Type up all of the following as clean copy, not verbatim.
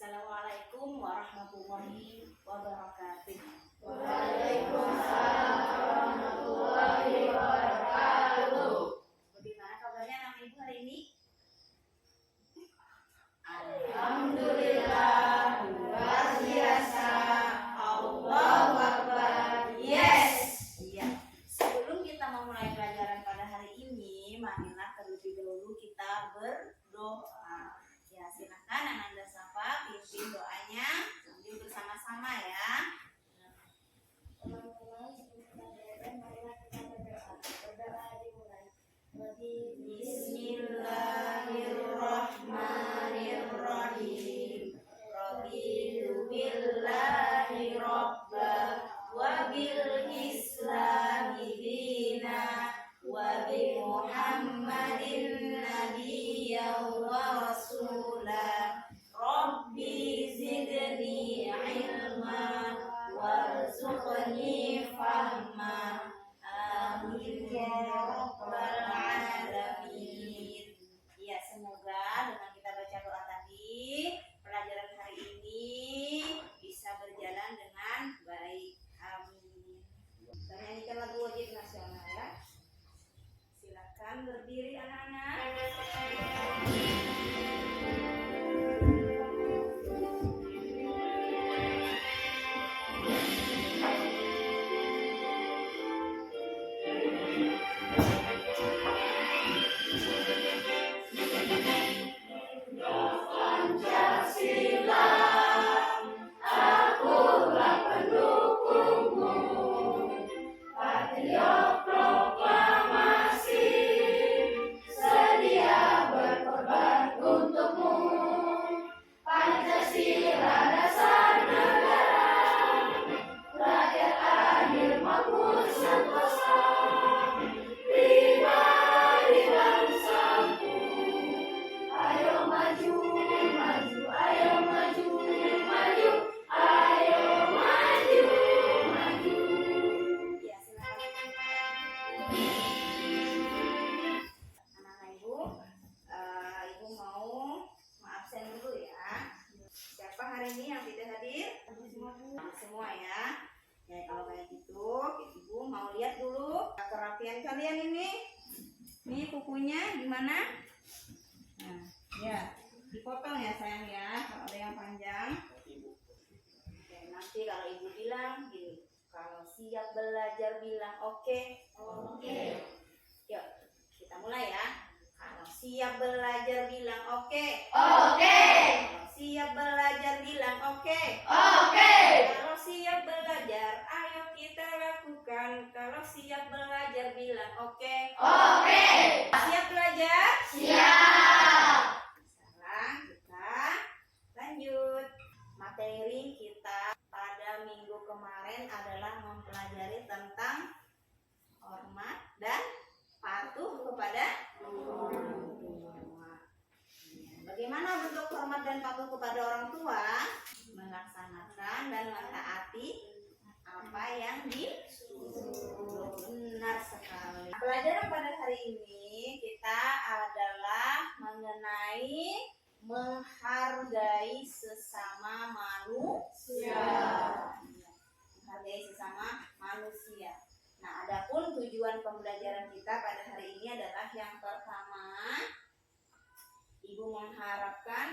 Assalamualaikum warahmatullahi wabarakatuh. Waalaikumsalam warahmatullahi wabarakatuh. Bagaimana kabarnya anak ibu hari ini? Alhamdulillah, luar biasa. Allahu Akbar. Yes. Iya. Sebelum kita memulai pelajaran pada hari ini, marilah terlebih dahulu kita berdoa. Ya, silakan Ananda Safa pimpin doanya sambil bersama-sama ya. Teman-teman, sebelum kita belajar, marilah kita berdoa. Berdoa dimulai. Bismillahirrahmanirrahim. Raditu billahi robba wa bil islami dina wa bi Muhammadin nabiyyan wa rasula. Rabbi zidni ilma warzuqni fahma. Amin ya rabbal alamin. Ya, semoga dengan kita baca doa tadi, pelajaran hari ini bisa berjalan dengan baik. Amin. Kita nyanyikan lagu wajib nasional ya. Silakan berdiri anak-anak. Semua ya. Ya, kalau kayak gitu, ibu mau lihat dulu kerapian kalian ini. Nih kukunya gimana? Nah, ya dipotong ya sayang ya, kalau ada yang panjang. Oke, nanti kalau ibu bilang gini, kalau siap belajar bilang oke. Oke. Yuk, kita mulai ya. Kalau siap belajar bilang oke. Oke. Kalau siap belajar bilang oke. Oke. Kalau siap belajar, ayo kita lakukan. Kalau siap belajar bilang oke. Oke. Siap belajar? Siap. Sekarang kita lanjut. Materi kita pada minggu kemarin adalah mempelajari tentang hormat dan patuh kepada orang tua. Bagaimana bentuk hormat dan patuh kepada orang tua? Melaksanakan dan mentaati apa yang disuruh. Benar sekali. Pelajaran pada hari ini kita adalah mengenai menghargai sesama manusia. Menghargai sesama manusia. Nah, adapun tujuan pembelajaran kita pada hari ini adalah yang pertama, Ibu mengharapkan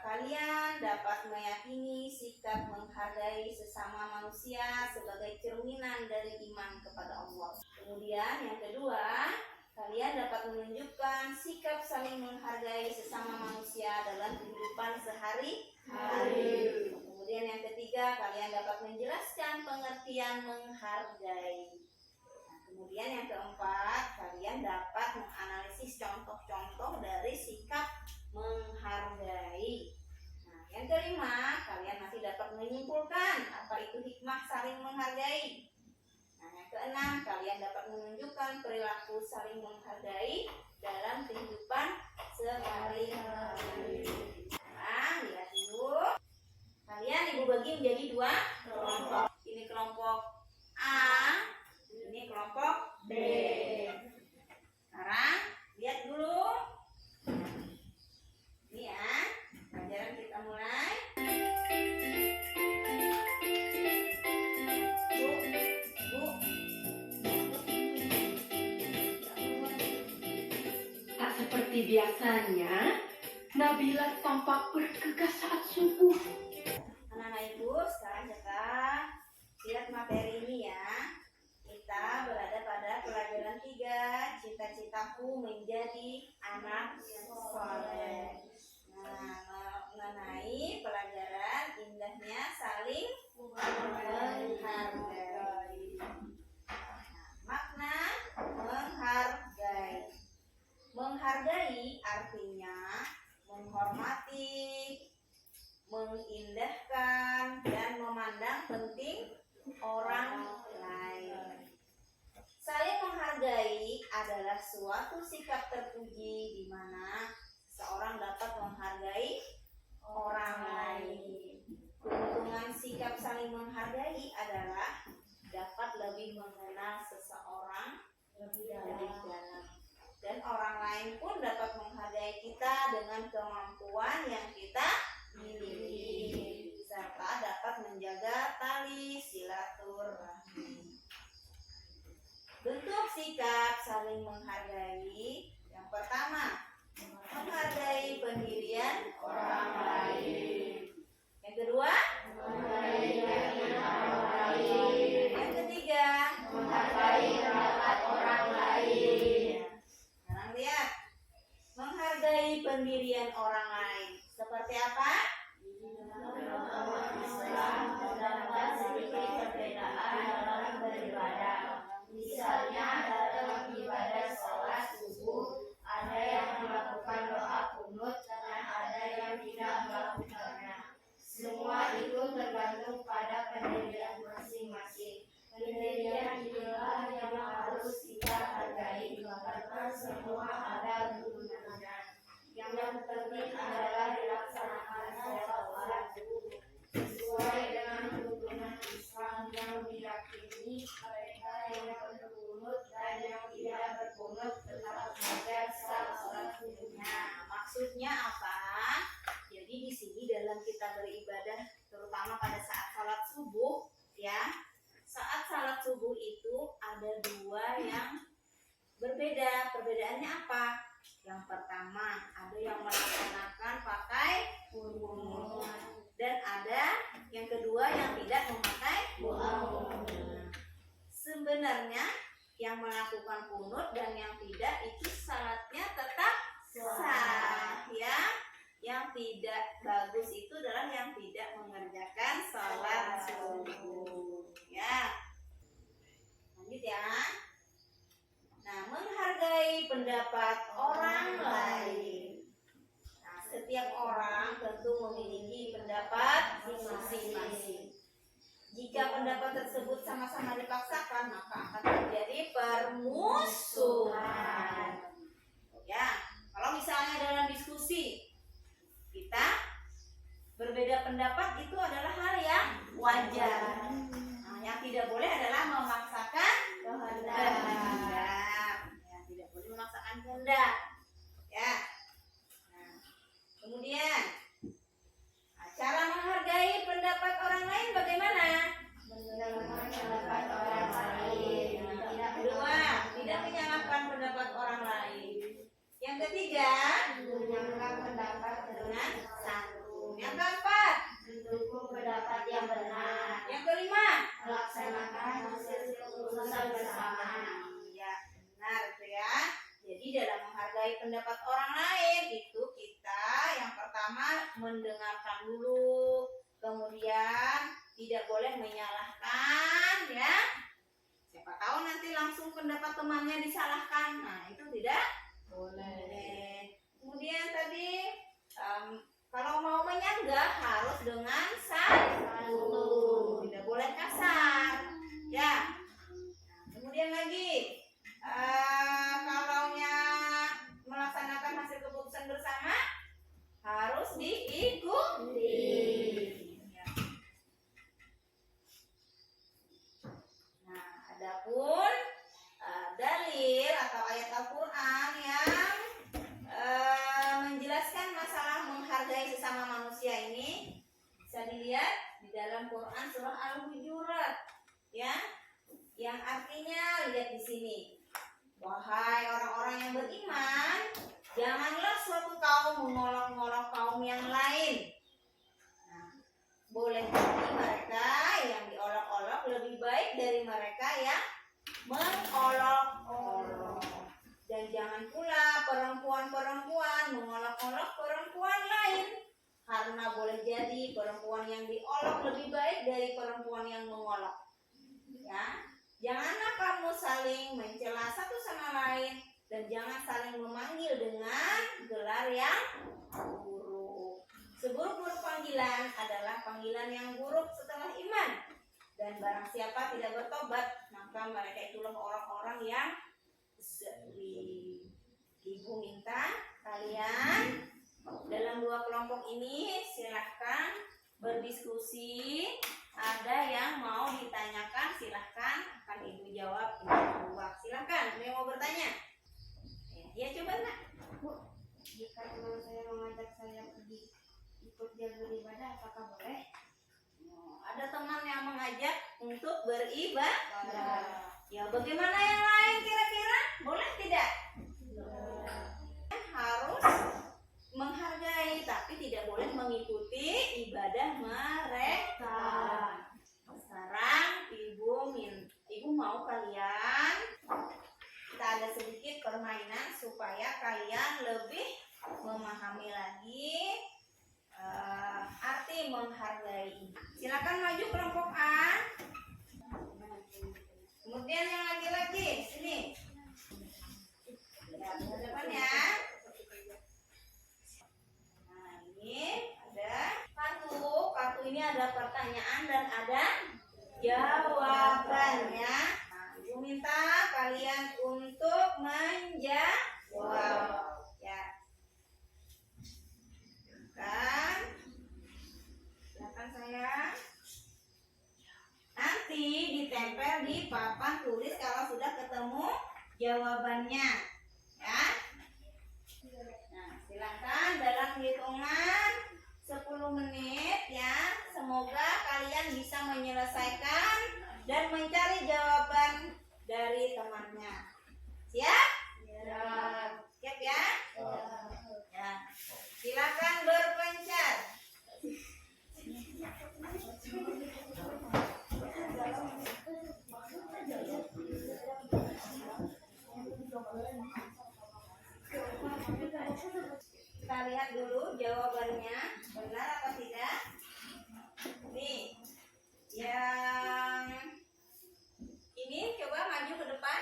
kalian dapat meyakini sikap menghargai sesama manusia sebagai cerminan dari iman kepada Allah. Kemudian yang kedua, kalian dapat menunjukkan sikap saling menghargai sesama manusia dalam kehidupan sehari-hari. Kemudian yang ketiga, kalian dapat menjelaskan pengertian menghargai. Nah, kemudian yang keempat, kalian dapat menganalisis contoh-contoh dari sikap menghargai. Nah, yang kelima, kalian masih dapat menyimpulkan apa itu hikmah saling menghargai. Nah, yang keenam, kalian dapat menunjukkan perilaku saling menghargai dalam kehidupan sehari-hari. Nah, lihat dulu. Kalian ibu bagi menjadi dua kelompok. Ini kelompok A, ini kelompok B. Sekarang lihat dulu. Ini ya, pelajaran kita mulai. Seperti biasanya, Nabila tampak bergegas saat subuh. Anak-anak ibu, sekarang kita lihat materi ini ya. Kita berada pada pelajaran 3, cita-citaku menjadi anak soleh. Nah, mengenai pelajaran indahnya saling menghargai. Nah, makna menghargai. Menghargai artinya menghormati, mengindahkan, dan memandang penting orang lain. Saling menghargai adalah suatu sikap terpuji di mana seorang dapat menghargai orang lain. Keuntungan sikap saling menghargai adalah dapat lebih mengenal seseorang lebih dalam. Dan orang lain pun dapat menghargai kita dengan kemampuan yang kita miliki, serta dapat menjaga tali silaturahmi. Bentuk sikap saling menghargai. Yang pertama, menghargai pendirian orang lain. Yang kedua, menghargai keyakinan orang lain. Yang ketiga, menghargai pendapat orang lain. Sekarang lihat, menghargai pendirian orang lain. Seperti apa? Islam terdapat sedikit perbedaan dalam beribadah. Misalnya dalam ibadah sholat subuh, ada yang melakukan doa kunut dan ada yang tidak melakukannya. Semua itu tergantung pada pendirian masing-masing. Pendirian inilah yang harus kita hargai karena semua ada gunanya. Yang penting adalah dilaksanakan sholat subuh sesuai dengan tuntunan Islam yang diyakini. Mereka yang berkunut dan yang tidak berkunut tetap saja sah sholat subuhnya. Nah, maksudnya apa? Jadi di sini dalam kita beribadah, terutama pada saat salat subuh, ya. Saat salat subuh itu ada dua yang berbeda. Perbedaannya apa? Yang pertama, ada yang melaksanakan pakai kunut, dan ada yang kedua yang tidak memakai kunut. Sebenarnya yang melakukan kunut dan yang tidak itu salatnya tetap sah, ya. Yang tidak bagus itu adalah yang tidak mengerjakan salat subuh, ya. Lanjut ya. Nah, menghargai pendapat orang lain. Nah, setiap orang tentu memiliki pendapat masing-masing. Jika pendapat tersebut sama-sama dipaksakan, maka akan terjadi permusuhan. Ya, kalau misalnya dalam diskusi kita berbeda pendapat itu adalah hal yang wajar. Nah, yang tidak boleh adalah memaksakan kehendak. Ya, tidak boleh memaksakan kehendak. Ya. Nah, kemudian cara menghargai pendapat orang lain bagaimana? Mendengarkan pendapat orang lain. Yang kedua, tidak menyalahkan pendapat orang lain. Yang ketiga, Menyangka pendapat dengan santun. Yang keempat, mendukung pendapat yang benar. yang kelima, Melaksanakan hasil keputusan bersama. ya benar itu ya. Jadi dalam menghargai pendapat orang lain itu kita yang pertama mendengarkan dulu, kemudian tidak boleh menyalahkan, ya. Siapa tahu nanti langsung pendapat temannya disalahkan. Nah, itu tidak boleh. Kemudian tadi kalau mau menyanggah harus dengan santun, tidak boleh kasar, ya. Nah, kemudian lagi kalaunya melaksanakan hasil keputusan bersama harus diikuti. Ya. Nah, adapun dalil atau ayat Al-Quran yang menjelaskan masalah menghargai sesama manusia ini bisa dilihat di dalam Quran surah Al-Hujurat, ya, yang artinya lihat di sini, wa mengolok-olok kaum yang lain. Nah, boleh jadi mereka yang diolok-olok lebih baik dari mereka yang mengolok-olok. Dan jangan pula perempuan-perempuan mengolok-olok perempuan lain, karena boleh jadi perempuan yang diolok lebih baik dari perempuan yang mengolok. Ya, janganlah kamu saling mencela satu sama lain dan jangan saling memanggil dengan gelar yang buruk. Seburuk-buruk panggilan adalah panggilan yang buruk setelah iman. Dan barang siapa tidak bertobat, maka mereka itulah orang-orang yang zalim. Ibu minta kalian dalam dua kelompok ini silahkan berdiskusi. Ada yang mau ditanyakan silahkan akan ibu jawab. Ibu jawab. Silahkan, ada yang mau bertanya? Ya coba nak. Bu, jika teman saya mengajak saya pergi ikut dia beribadah, apakah boleh? Ada teman yang mengajak untuk beribadah. Ya bagaimana yang lain kira-kira? Boleh tidak? Harus menghargai tapi tidak boleh mengikuti ibadah mereka. Sekarang ibu mau kalian kita ada sedikit permainan supaya kalian lebih memahami lagi arti menghargai. Silakan maju kelompok A. Kemudian yang laki-laki sini. Ya, ke depan ya. Nah, ini ada kartu ini ada pertanyaan dan ada jawabannya. Nah, ibu minta kalian untuk menjawab. Ya. Silakan saya. Nanti ditempel di papan tulis kalau sudah ketemu jawabannya. Ya. Nah, silakan dalam hitungan 10 menit ya. Semoga kalian bisa menyelesaikan dan mencari jawaban dari temannya. Siap? Siap ya? Ya. Silakan berpencar. Kita lihat dulu jawabannya benar atau tidak. Nih, yang ini coba maju ke depan.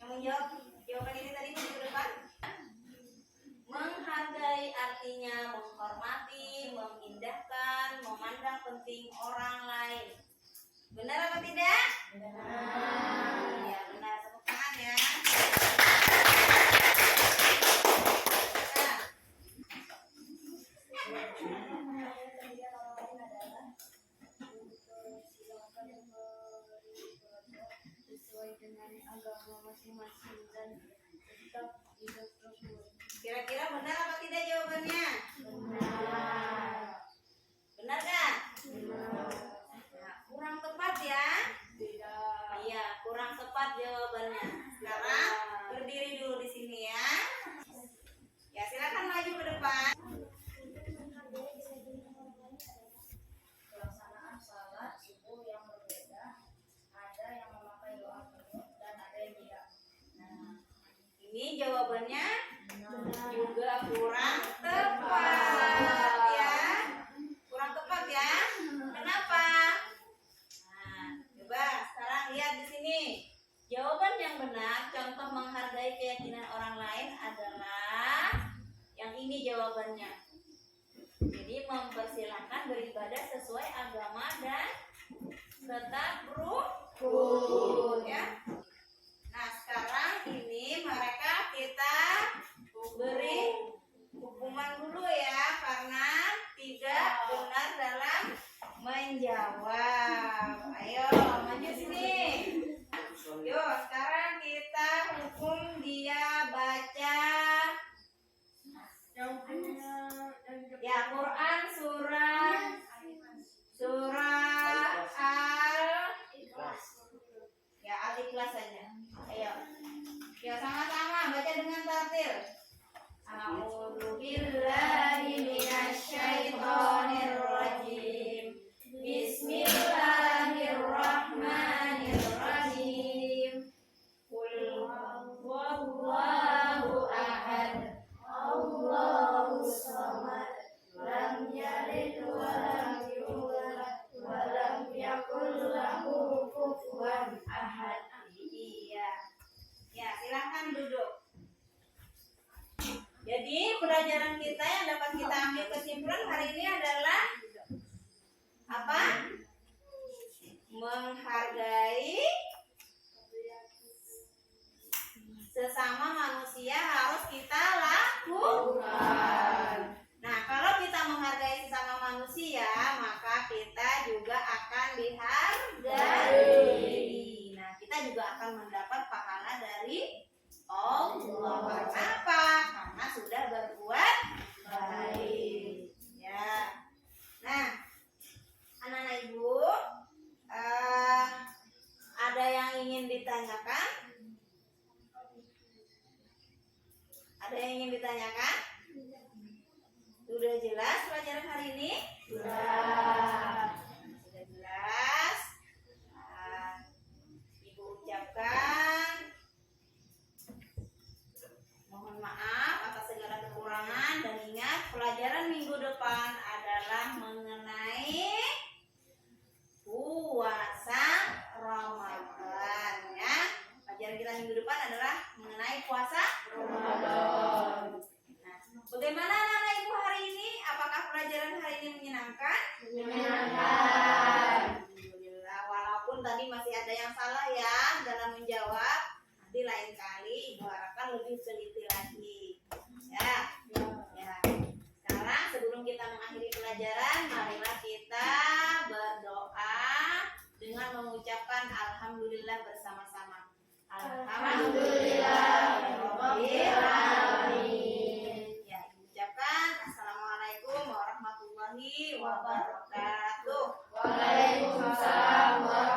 Yang menjawab jawaban ini tadi maju ke depan. Menghargai artinya menghormati, mengindahkan, memandang penting orang lain. Benar apa tidak? Benar. Ya, benar. Tepuk tangan ya. Kira-kira benar apa tidak jawabannya? Benar. Benar kan? Benar. Nah, kurang tepat ya? Tidak. Iya, kurang tepat jawabannya. Sekarang berdiri dulu di sini ya. Ya, silakan maju ke depan. Pelaksanaan salat subuh yang berbeda, ada yang memakai doa penuh dan ada yang tidak. Nah, ini jawabannya juga kurang tepat ya. Kurang tepat ya. Kenapa? Nah, coba sekarang lihat di sini. Jawaban yang benar, contoh menghargai keyakinan orang lain adalah yang ini jawabannya. Jadi mempersilahkan beribadah sesuai agama dan tetap rukun ya. Nah, sekarang ini mereka kita beri hukuman dulu ya karena tidak benar dalam menjawab. Ayo maju sini. Yuk sekarang kita hukum dia baca ya Quran surah Al-Ikhlas saja. Ayo. Ya sama-sama baca dengan tartil. A'udzu silakan duduk. Jadi pelajaran kita yang dapat kita ambil kesimpulan hari ini adalah apa? Menghargai sesama manusia harus kita lakukan. Nah, kalau kita menghargai sesama manusia, maka kita juga akan dihargai. Nah, kita juga akan mendapat pahala dari Allah. Karena apa? Karena sudah berbuat baik. Ya. Nah, anak-anak ibu, ada yang ingin ditanyakan? Ada yang ingin ditanyakan? Sudah jelas pelajaran hari ini? Sudah jelas. Nah, Ibu ucapkan mohon maaf atas segala kekurangan dan ingat pelajaran minggu depan adalah mengenai puasa Ramadan ya. Pelajaran kita minggu depan adalah mengenai puasa Ramadan. Nah, bagaimana anak-anak ibu hari ini? Apakah pelajaran hari ini menyenangkan? Menyenangkan. Alhamdulillah, walaupun tadi masih ada yang salah ya dalam menjawab. Nanti lain kali ibu harapkan lebih teliti lagi. Ya. Sekarang sebelum kita mengakhiri pelajaran, marilah kita berdoa dengan mengucapkan alhamdulillah bersama-sama. Alhamdulillahirobbilalamin. Ya, ucapkan assalamualaikum warahmatullahi wabarakatuh. Waalaikumsalam warahmatullahi